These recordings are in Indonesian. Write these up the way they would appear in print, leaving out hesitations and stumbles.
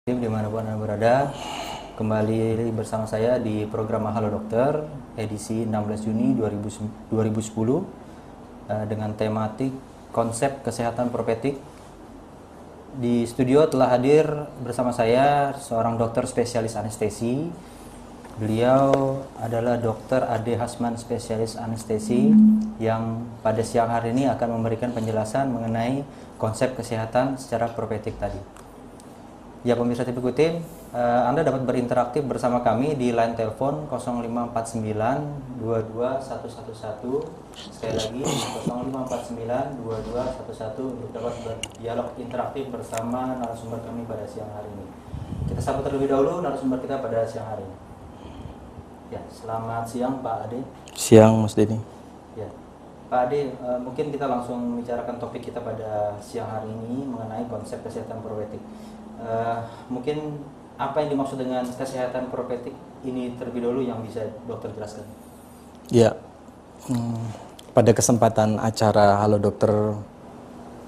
Dimanapun Anda berada, kembali bersama saya di program Halo Dokter edisi 16 Juni 2010 dengan tematik konsep kesehatan propetik. Di studio telah hadir bersama saya seorang dokter spesialis anestesi. Beliau adalah Dr. Ade Hasman, spesialis anestesi, yang pada siang hari ini akan memberikan penjelasan mengenai konsep kesehatan secara propetik tadi. Ya pemirsa TV Kutim, Anda dapat berinteraksi bersama kami di line telepon 0549 22111. Sekali lagi 0549 22111 untuk dapat berdialog interaktif bersama narasumber kami pada siang hari ini. Kita sambut terlebih dahulu narasumber kita pada siang hari ini. Ya, selamat siang Pak Ade. Siang Mas Denny. Ya, Pak Ade, mungkin kita langsung membicarakan topik kita pada siang hari ini mengenai konsep kesehatan propetik. Mungkin apa yang dimaksud dengan kesehatan propetik ini terlebih dahulu yang bisa dokter jelaskan? Ya, pada kesempatan acara Halo Dokter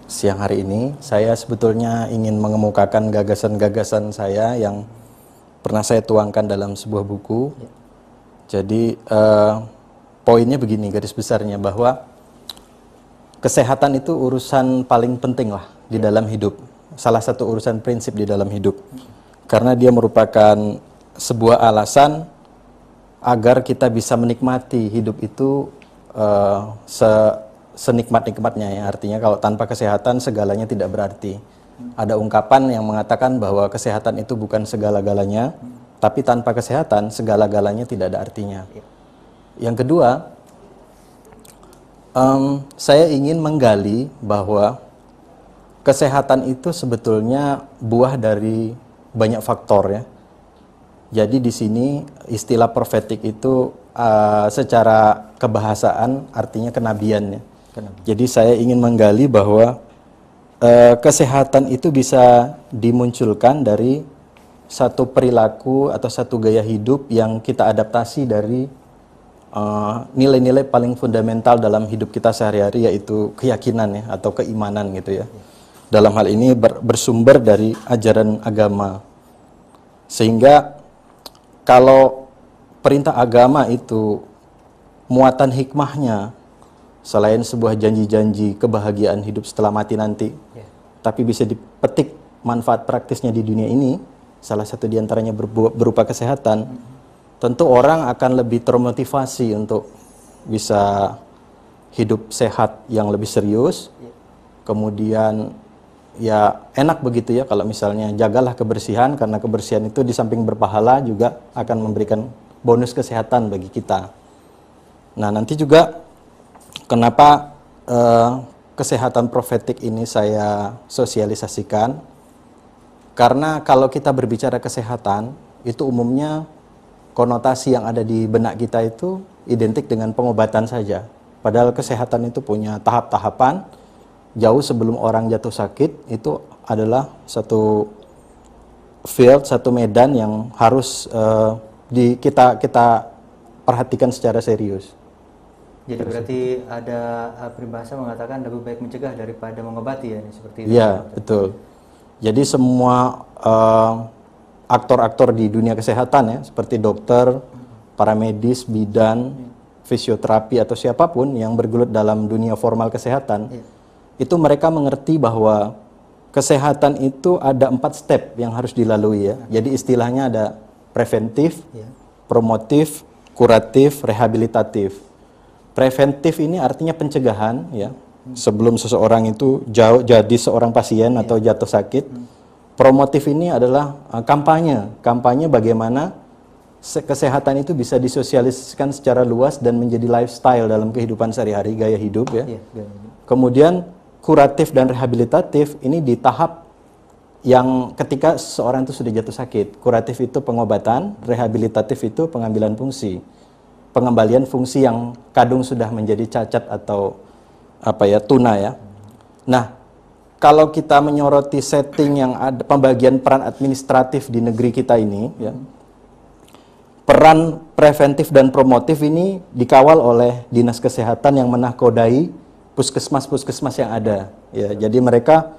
siang hari ini, saya sebetulnya ingin mengemukakan gagasan-gagasan saya yang pernah saya tuangkan dalam sebuah buku. Ya. Jadi poinnya begini, garis besarnya, bahwa kesehatan itu urusan paling penting lah di dalam hidup. Salah satu urusan prinsip di dalam hidup, karena dia merupakan sebuah alasan agar kita bisa menikmati hidup itu senikmat-nikmatnya, ya. Artinya kalau tanpa kesehatan segalanya tidak berarti. Ada ungkapan yang mengatakan bahwa kesehatan itu bukan segala-galanya, tapi tanpa kesehatan segala-galanya tidak ada artinya. Yang kedua, saya ingin menggali bahwa kesehatan itu sebetulnya buah dari banyak faktor, ya. Jadi di sini istilah profetik itu secara kebahasaan artinya kenabian, ya. Jadi saya ingin menggali bahwa kesehatan itu bisa dimunculkan dari satu perilaku atau satu gaya hidup yang kita adaptasi dari nilai-nilai paling fundamental dalam hidup kita sehari-hari, yaitu keyakinan, ya, atau keimanan gitu, ya. Dalam hal ini bersumber dari ajaran agama. Sehingga kalau perintah agama itu muatan hikmahnya selain sebuah janji-janji kebahagiaan hidup setelah mati nanti, tapi bisa dipetik manfaat praktisnya di dunia ini, salah satu diantaranya berupa kesehatan, tentu orang akan lebih termotivasi untuk bisa hidup sehat yang lebih serius. Kemudian ya enak begitu, ya, kalau misalnya jagalah kebersihan, karena kebersihan itu di samping berpahala juga akan memberikan bonus kesehatan bagi kita. Nah, nanti juga kenapa kesehatan profetik ini saya sosialisasikan, karena kalau kita berbicara kesehatan itu umumnya konotasi yang ada di benak kita itu identik dengan pengobatan saja, padahal kesehatan itu punya tahap-tahapan. Jauh sebelum orang jatuh sakit, itu adalah satu field, satu medan yang harus kita perhatikan secara serius. Jadi berarti ada peribahasa mengatakan lebih baik mencegah daripada mengobati, ya, seperti itu. Iya, betul. Jadi semua aktor-aktor di dunia kesehatan, ya, seperti dokter, para medis, bidan, fisioterapi, atau siapapun yang bergelut dalam dunia formal kesehatan, itu mereka mengerti bahwa kesehatan itu ada 4 step yang harus dilalui, ya. Jadi istilahnya ada preventif, promotif, kuratif, rehabilitatif. Preventif ini artinya pencegahan, ya. Sebelum seseorang itu jadi seorang pasien atau jatuh sakit. Promotif ini adalah kampanye bagaimana kesehatan itu bisa disosialisasikan secara luas dan menjadi lifestyle dalam kehidupan sehari-hari, gaya hidup, ya. Kemudian kuratif dan rehabilitatif ini di tahap yang ketika seseorang itu sudah jatuh sakit. Kuratif itu pengobatan, rehabilitatif itu pengambilan fungsi, pengembalian fungsi yang kadung sudah menjadi cacat atau tuna, ya. Nah, kalau kita menyoroti setting yang ada pembagian peran administratif di negeri kita ini, ya, peran preventif dan promotif ini dikawal oleh dinas kesehatan yang menahkodai puskesmas-puskesmas yang ada, ya. Jadi mereka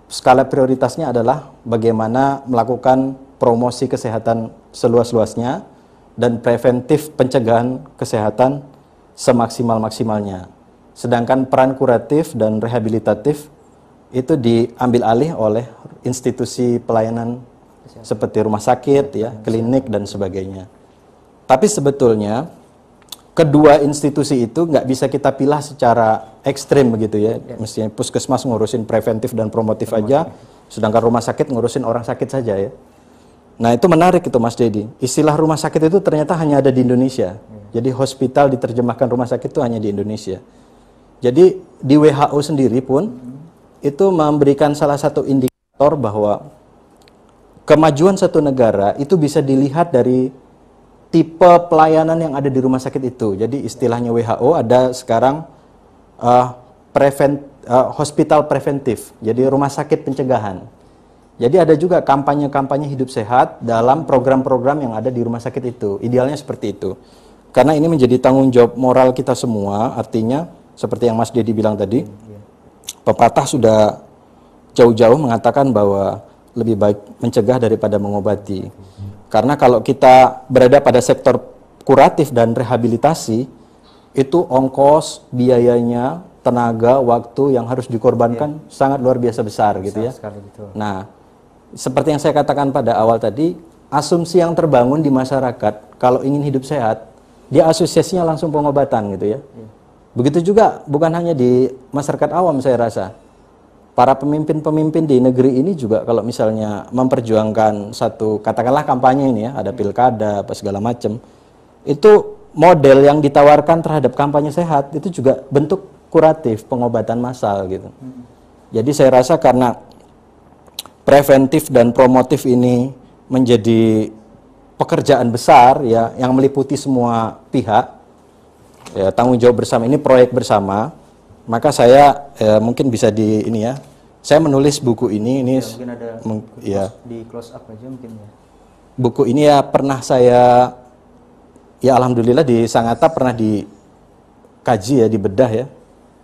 skala prioritasnya adalah bagaimana melakukan promosi kesehatan seluas-luasnya dan preventif pencegahan kesehatan semaksimal-maksimalnya. Sedangkan peran kuratif dan rehabilitatif itu diambil alih oleh institusi pelayanan seperti rumah sakit, ya, klinik dan sebagainya. Tapi sebetulnya kedua institusi itu nggak bisa kita pilih secara ekstrim begitu ya. Mestinya puskesmas ngurusin preventif dan promotif aja, sedangkan rumah sakit ngurusin orang sakit saja ya. Nah itu menarik itu Mas Dedi. Istilah rumah sakit itu ternyata hanya ada di Indonesia. Jadi hospital diterjemahkan rumah sakit itu hanya di Indonesia. Jadi di WHO sendiri pun itu memberikan salah satu indikator bahwa kemajuan satu negara itu bisa dilihat dari tipe pelayanan yang ada di rumah sakit itu. Jadi istilahnya WHO ada sekarang hospital preventif, jadi rumah sakit pencegahan. Jadi ada juga kampanye-kampanye hidup sehat dalam program-program yang ada di rumah sakit itu. Idealnya seperti itu. Karena ini menjadi tanggung jawab moral kita semua, artinya seperti yang Mas Dedi bilang tadi, pepatah sudah jauh-jauh mengatakan bahwa lebih baik mencegah daripada mengobati. Karena kalau kita berada pada sektor kuratif dan rehabilitasi, itu ongkos, biayanya, tenaga, waktu yang harus dikorbankan sangat luar biasa besar gitu ya. Sekali, betul. Nah, seperti yang saya katakan pada awal tadi, asumsi yang terbangun di masyarakat kalau ingin hidup sehat, dia asosiasinya langsung pengobatan gitu ya. Begitu juga bukan hanya di masyarakat awam saya rasa. Para pemimpin-pemimpin di negeri ini juga kalau misalnya memperjuangkan satu, katakanlah kampanye ini ya, ada pilkada, apa segala macam, itu model yang ditawarkan terhadap kampanye sehat, itu juga bentuk kuratif, pengobatan massal gitu. Jadi saya rasa karena preventif dan promotif ini menjadi pekerjaan besar ya, yang meliputi semua pihak, ya, tanggung jawab bersama, ini proyek bersama, maka saya mungkin bisa di ini ya, saya menulis buku ini ya, mungkin ada ya, di close up aja mungkin ya. Buku ini ya pernah saya, ya alhamdulillah di Sangatta pernah dikaji ya, dibedah ya,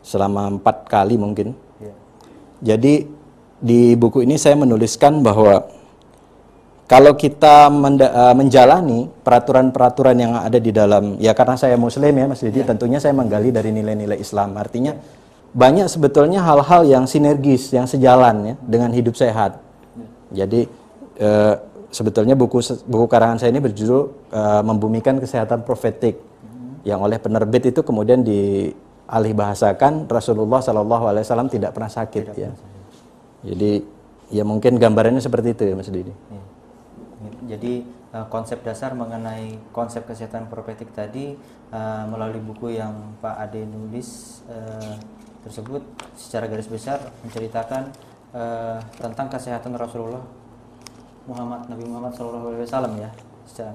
selama 4 kali mungkin. Ya. Jadi di buku ini saya menuliskan bahwa kalau kita menjalani peraturan-peraturan yang ada di dalam, ya karena saya muslim ya Mas Didi, tentunya saya menggali dari nilai-nilai Islam. Artinya banyak sebetulnya hal-hal yang sinergis, yang sejalan ya dengan hidup sehat. Jadi sebetulnya buku karangan saya ini berjudul Membumikan Kesehatan Profetik, yang oleh penerbit itu kemudian dialih bahasakan Rasulullah SAW tidak pernah sakit ya. Jadi ya mungkin gambarannya seperti itu ya Mas Didi. Jadi konsep dasar mengenai konsep kesehatan profetik tadi melalui buku yang Pak Ade nulis tersebut secara garis besar menceritakan tentang kesehatan Rasulullah Nabi Muhammad SAW ya.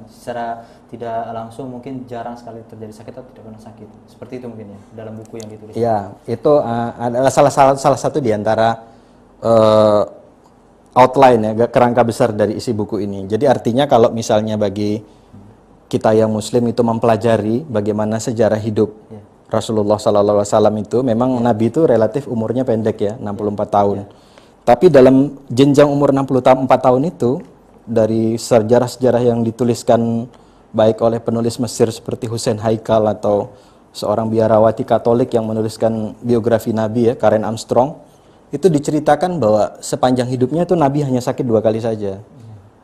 Secara tidak langsung mungkin jarang sekali terjadi sakit atau tidak pernah sakit. Seperti itu mungkin ya dalam buku yang ditulis. Ya, itu adalah salah satu di antara outline ya, kerangka besar dari isi buku ini. Jadi artinya kalau misalnya bagi kita yang muslim itu mempelajari bagaimana sejarah hidup Rasulullah SAW itu, memang Nabi itu relatif umurnya pendek ya, 64 tahun. Tapi dalam jenjang umur 64 tahun itu, dari sejarah-sejarah yang dituliskan baik oleh penulis Mesir seperti Hussein Haikal atau seorang biarawati Katolik yang menuliskan biografi Nabi ya, Karen Armstrong, itu diceritakan bahwa sepanjang hidupnya itu Nabi hanya sakit 2 kali saja.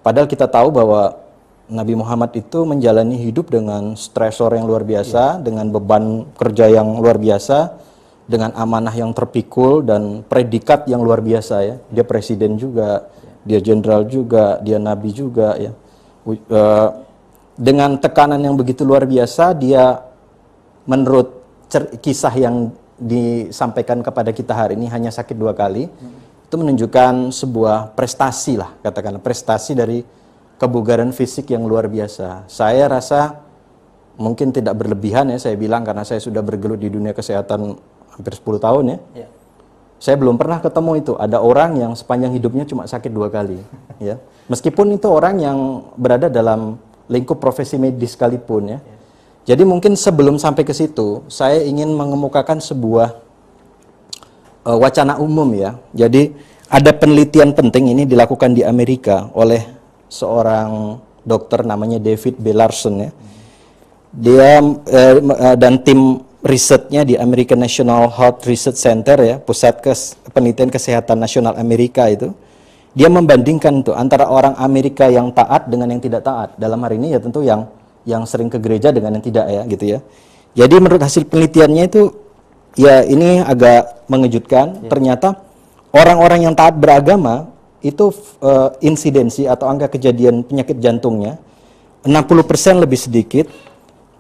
Padahal kita tahu bahwa Nabi Muhammad itu menjalani hidup dengan stresor yang luar biasa, dengan beban kerja yang luar biasa, dengan amanah yang terpikul dan predikat yang luar biasa ya. Dia presiden juga, dia jenderal juga, dia nabi juga ya. Dengan tekanan yang begitu luar biasa, dia menurut kisah yang disampaikan kepada kita hari ini hanya sakit 2 kali. Itu menunjukkan sebuah prestasi lah, katakanlah prestasi dari kebugaran fisik yang luar biasa. Saya rasa mungkin tidak berlebihan ya saya bilang, karena saya sudah bergelut di dunia kesehatan hampir 10 tahun ya. Saya belum pernah ketemu itu ada orang yang sepanjang hidupnya cuma sakit 2 kali ya. Meskipun itu orang yang berada dalam lingkup profesi medis sekalipun ya. Jadi mungkin sebelum sampai ke situ, saya ingin mengemukakan sebuah wacana umum ya. Jadi ada penelitian penting ini dilakukan di Amerika oleh seorang dokter namanya David B. Larson ya. Dia dan tim risetnya di American National Health Research Center ya, pusat penelitian kesehatan nasional Amerika itu, dia membandingkan tuh antara orang Amerika yang taat dengan yang tidak taat. Dalam hari ini ya tentu yang sering ke gereja dengan yang tidak ya gitu ya. Jadi menurut hasil penelitiannya itu ya ini agak mengejutkan. Ternyata orang-orang yang taat beragama itu insidensi atau angka kejadian penyakit jantungnya 60% lebih sedikit.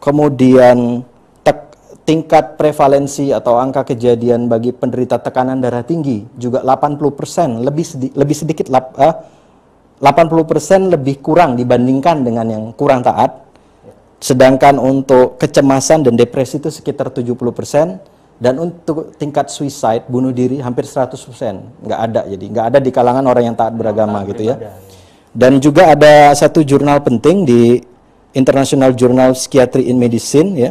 Kemudian tingkat prevalensi atau angka kejadian bagi penderita tekanan darah tinggi juga 80% lebih sedikit 80% lebih kurang dibandingkan dengan yang kurang taat. Sedangkan untuk kecemasan dan depresi itu sekitar 70%, dan untuk tingkat suicide, bunuh diri hampir 100%. Nggak ada, jadi nggak ada di kalangan orang yang taat beragama gitu ya. Dan juga ada satu jurnal penting di International Journal Psychiatry in Medicine ya.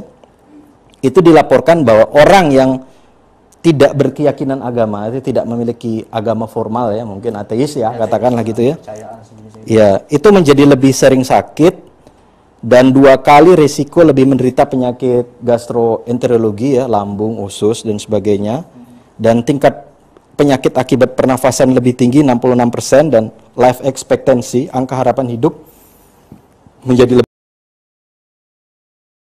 Itu dilaporkan bahwa orang yang tidak berkeyakinan agama, itu tidak memiliki agama formal ya, mungkin ateis ya, katakanlah gitu ya. Ya, itu menjadi lebih sering sakit dan 2 kali resiko lebih menderita penyakit gastroenterologi ya, lambung, usus dan sebagainya. Dan tingkat penyakit akibat pernafasan lebih tinggi 66%, dan life expectancy, angka harapan hidup menjadi lebih